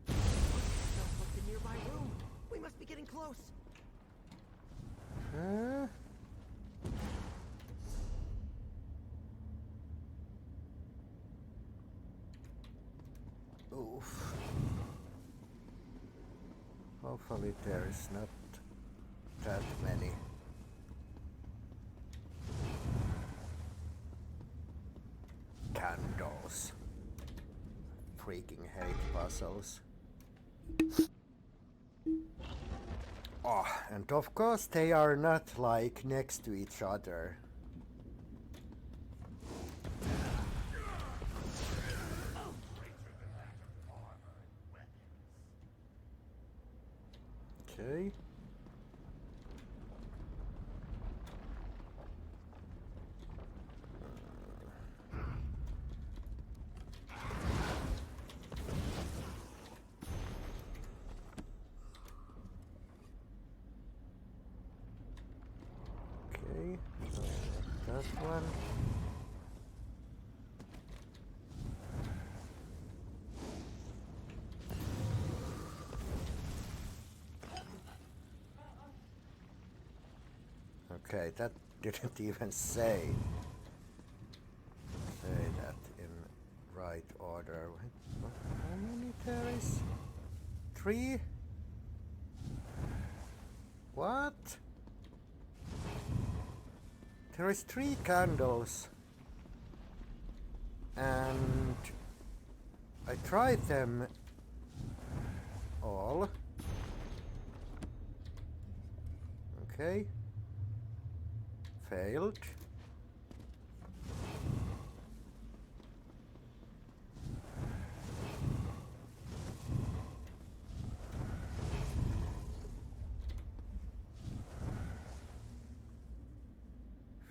Sounds like the nearby room. We must be getting close. Huh? Oof. Hopefully there is not that many. Candles. Freaking hate puzzles. Oh, and of course they are not like next to each other. Okay. Okay, that one. Okay, that didn't even say that in right order. How many there is? 3? What? There is 3 candles, and I tried them all. Okay. Failed.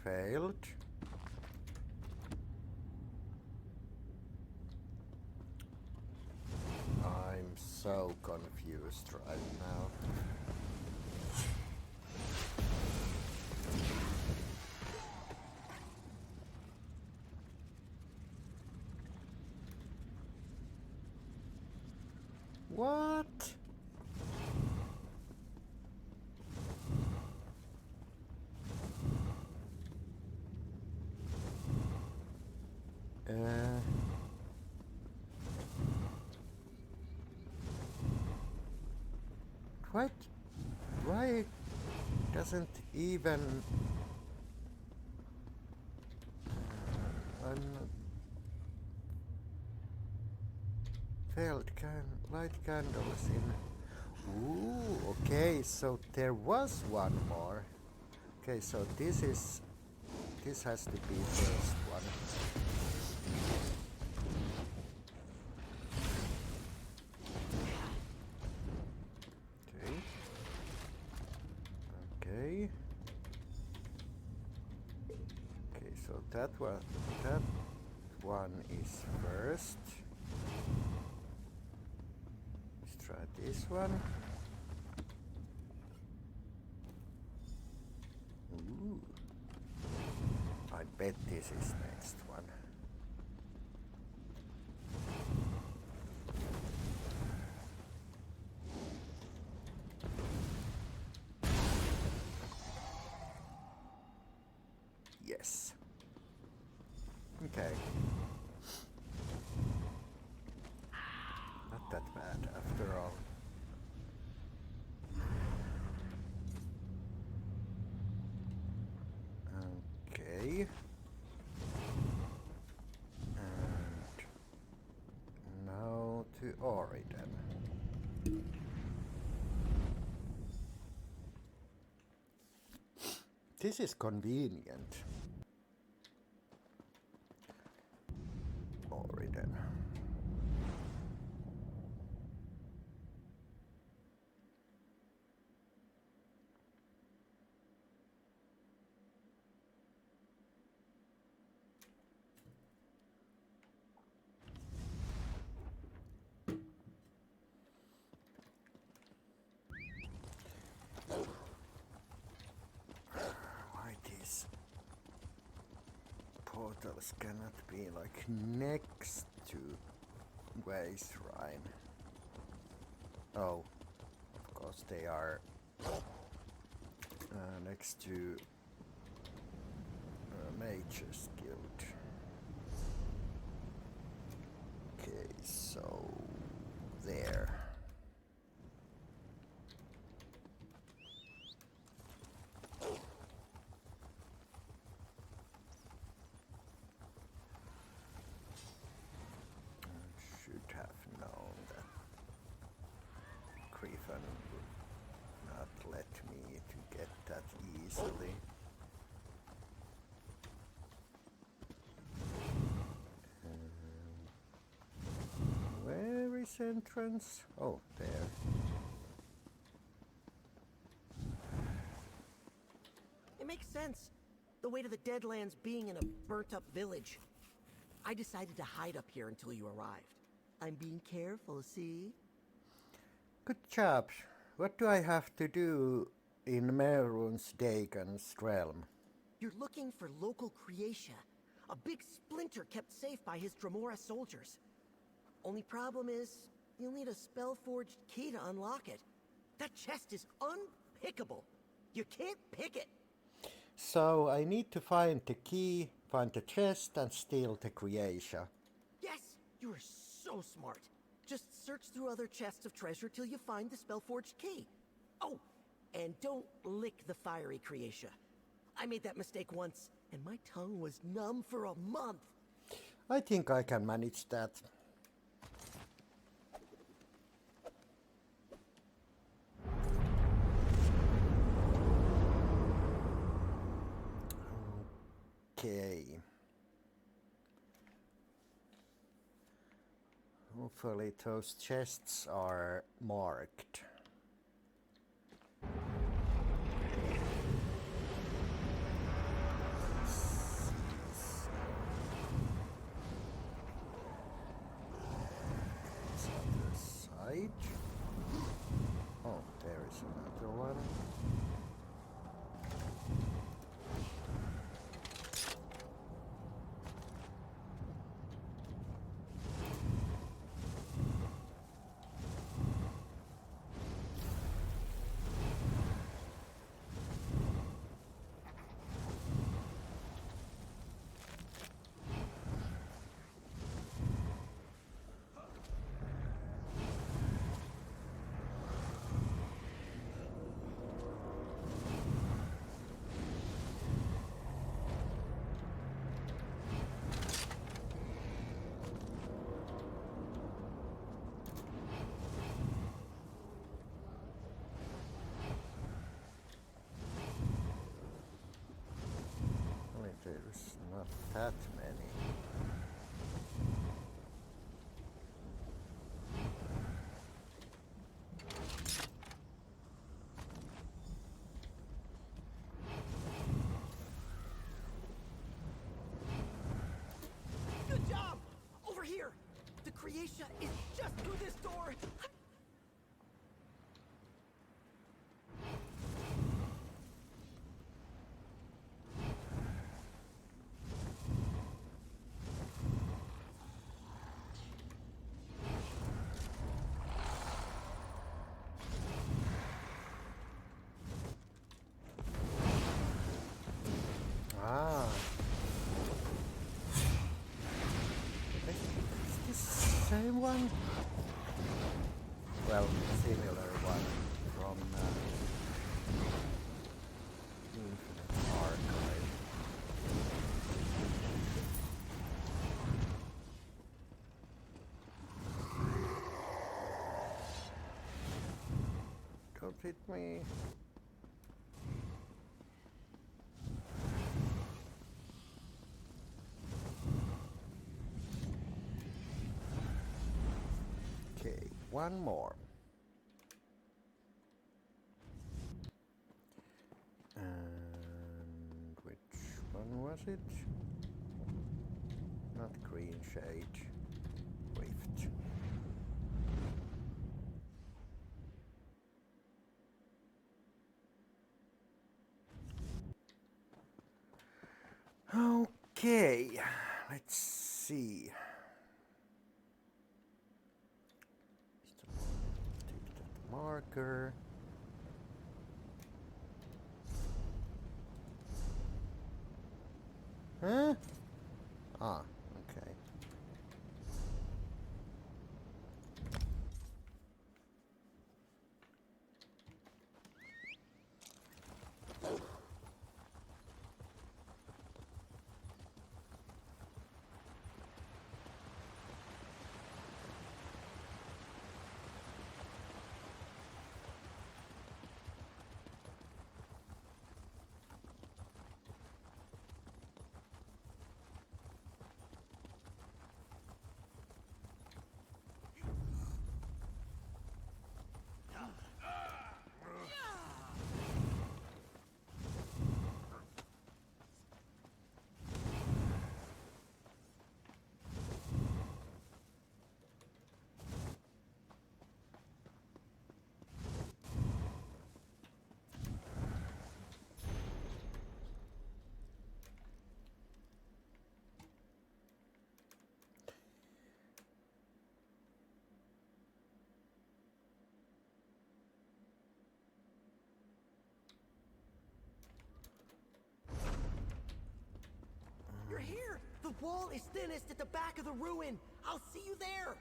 Failed. I'm so confused right now. What? What? Why doesn't even failed light candles in? Ooh, okay, so there was one more. Okay, so this has to be first one. Okay. Okay, so that one is first. Let's try this one. Ooh. I bet this is next one. Yes. Okay. Not that bad after all. Okay. And now to Origin. This is convenient. Origin. those cannot be like next to Way Shrine. Oh, of course they are next to Mage's Guild. Okay, so there. Should have known that Gryphon would not let me to get that easily. Where is entrance? Oh, there. It makes sense. The way to the Deadlands being in a burnt-up village. I decided to hide up here until you arrived. I'm being careful, see? Good job. What do I have to do in Melrun's Dagon's realm? You're looking for local Creatia, a big splinter kept safe by his Dremora soldiers. Only problem is, you'll need a spell-forged key to unlock it. That chest is unpickable. You can't pick it. So I need to find the key, find the chest, and steal the Creatia. Yes, you are so smart. Just search through other chests of treasure till you find the spell-forged key. Oh, and don't lick the fiery Creatia. I made that mistake once, and my tongue was numb for a month. I think I can manage that. Okay. Hopefully those chests are marked. It's other side. Oh, there is another one. There's not that many. Good job! Over here! The Creatia is just through this door! Ah. Is this the same one? Well, similar one from Infinite Archive. Don't hit me. Okay, one more. And which one was it? Not green shade. Rift. Okay. Let's see. Take that marker. Huh? Ah, okay. You're here! The wall is thinnest at the back of the ruin! I'll see you there!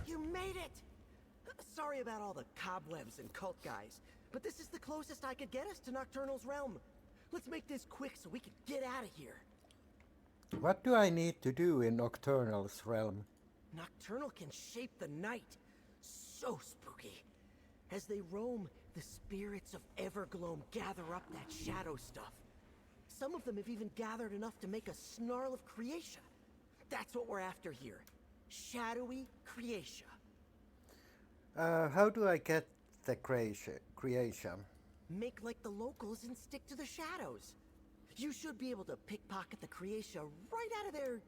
You made it! Sorry about all the cobwebs and cult guys, but this is the closest I could get us to Nocturnal's realm. Let's make this quick so we can get out of here. What do I need to do in Nocturnal's realm? Nocturnal can shape the night. So spooky. As they roam, the spirits of Evergloam gather up that shadow stuff. Some of them have even gathered enough to make a snarl of creation. That's what we're after here. Shadowy creation. How do I get the creation? Make like the locals and stick to the shadows. You should be able to pickpocket the creation right out of their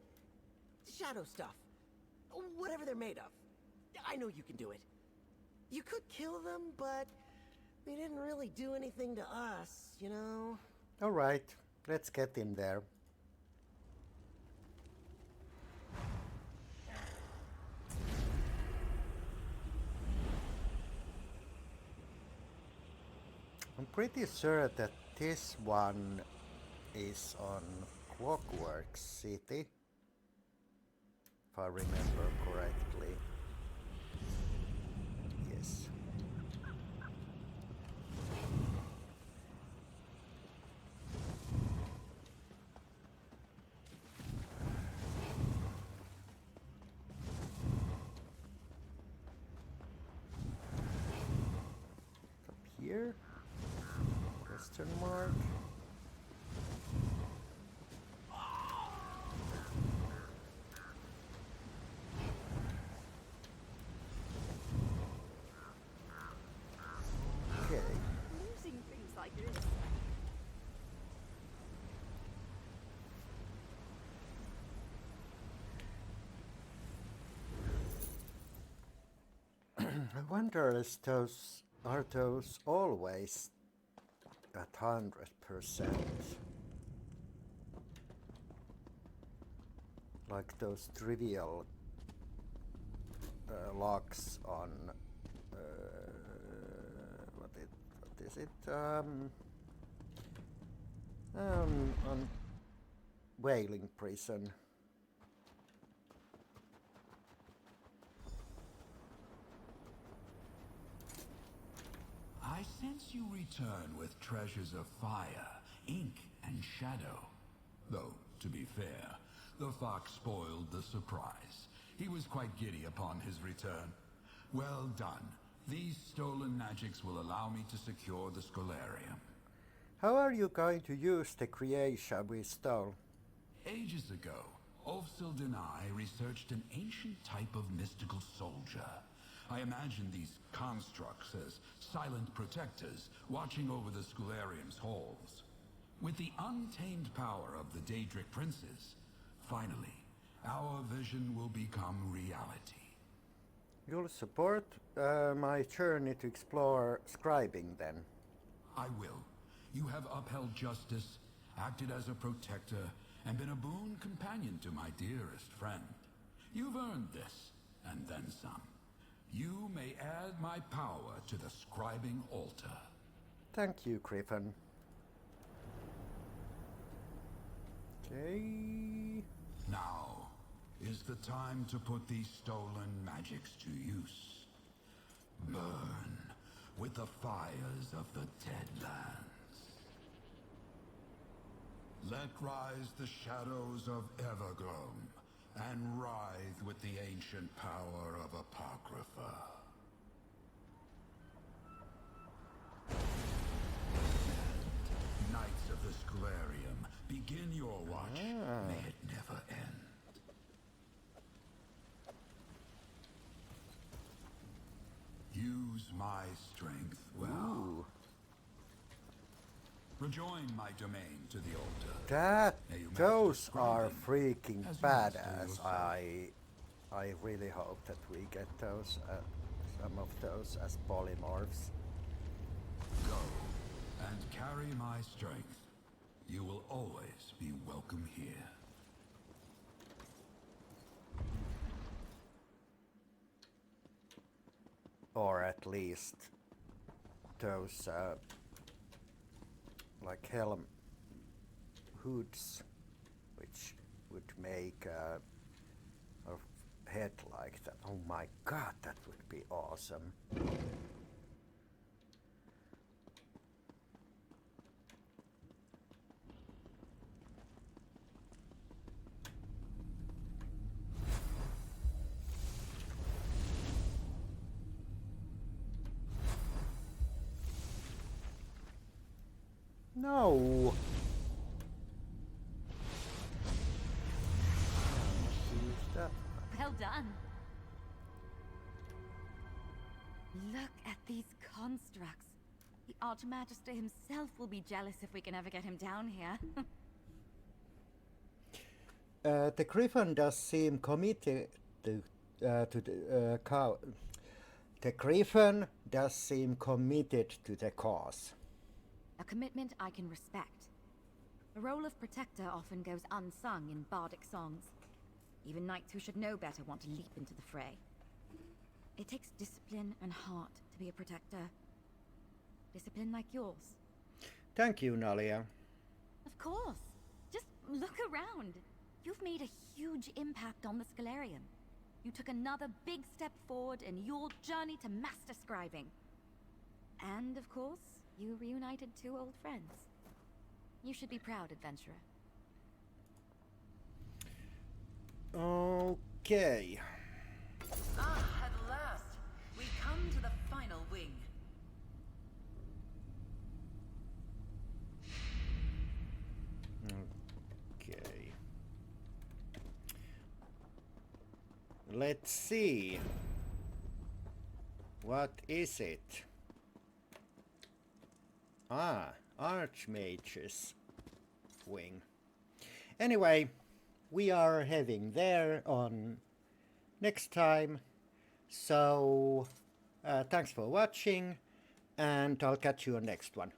shadow stuff. Whatever they're made of. I know you can do it. You could kill them, but they didn't really do anything to us, you know? Alright, let's get in there. I'm pretty sure that this one is on Clockwork City, if I remember correctly. Yes. Up here? Question mark. Okay. Losing things like this. I wonder is are those always at 100%? Like those trivial logs on what is it? On Whaling Prison. I sense you return with treasures of fire, ink, and shadow. Though, to be fair, the fox spoiled the surprise. He was quite giddy upon his return. Well done. These stolen magics will allow me to secure the Scholarium. How are you going to use the creation we stole? Ages ago, Ulfsild and I researched an ancient type of mystical soldier. I imagine these constructs as silent protectors watching over the Scholarium's halls. With the untamed power of the Daedric princes, finally, our vision will become reality. You'll support my journey to explore Scribing then? I will. You have upheld justice, acted as a protector, and been a boon companion to my dearest friend. You've earned this, and then some. You may add my power to the Scribing altar. Thank you, Gryphon. Okay. Now is the time to put these stolen magics to use. Burn with the fires of the Deadlands. Let rise the shadows of Evergloam, and writhe with the ancient power of Apocrypha. Knights of the Scholarium, begin your watch. May it never end. Use my strength well. Ooh. Rejoin my domain to the altar. That, May you master those are Scribing freaking as you master badass. yourself. I really hope that we get those, some of those as polymorphs. Go and carry my strength. You will always be welcome here. Or at least those like helm hoods, which would make a head like that. Oh my god, that would be awesome. No. Well done. Look at these constructs. The Archmagister himself will be jealous if we can ever get him down here. The Gryphon does seem committed to the The Gryphon does seem committed to the cause. A commitment I can respect. The role of protector often goes unsung in bardic songs. Even knights who should know better want to leap into the fray. It takes discipline and heart to be a protector. Discipline like yours. Thank you, Nalia. Of course. Just look around. You've made a huge impact on the Scholarium. You took another big step forward in your journey to master scribing. And, of course, you reunited two old friends. You should be proud, adventurer. Okay. Ah, at last! We come to the final wing. Okay. Let's see. What is it? Ah, Archmage's wing. Anyway, we are heading there on next time. So, thanks for watching, and I'll catch you on next one.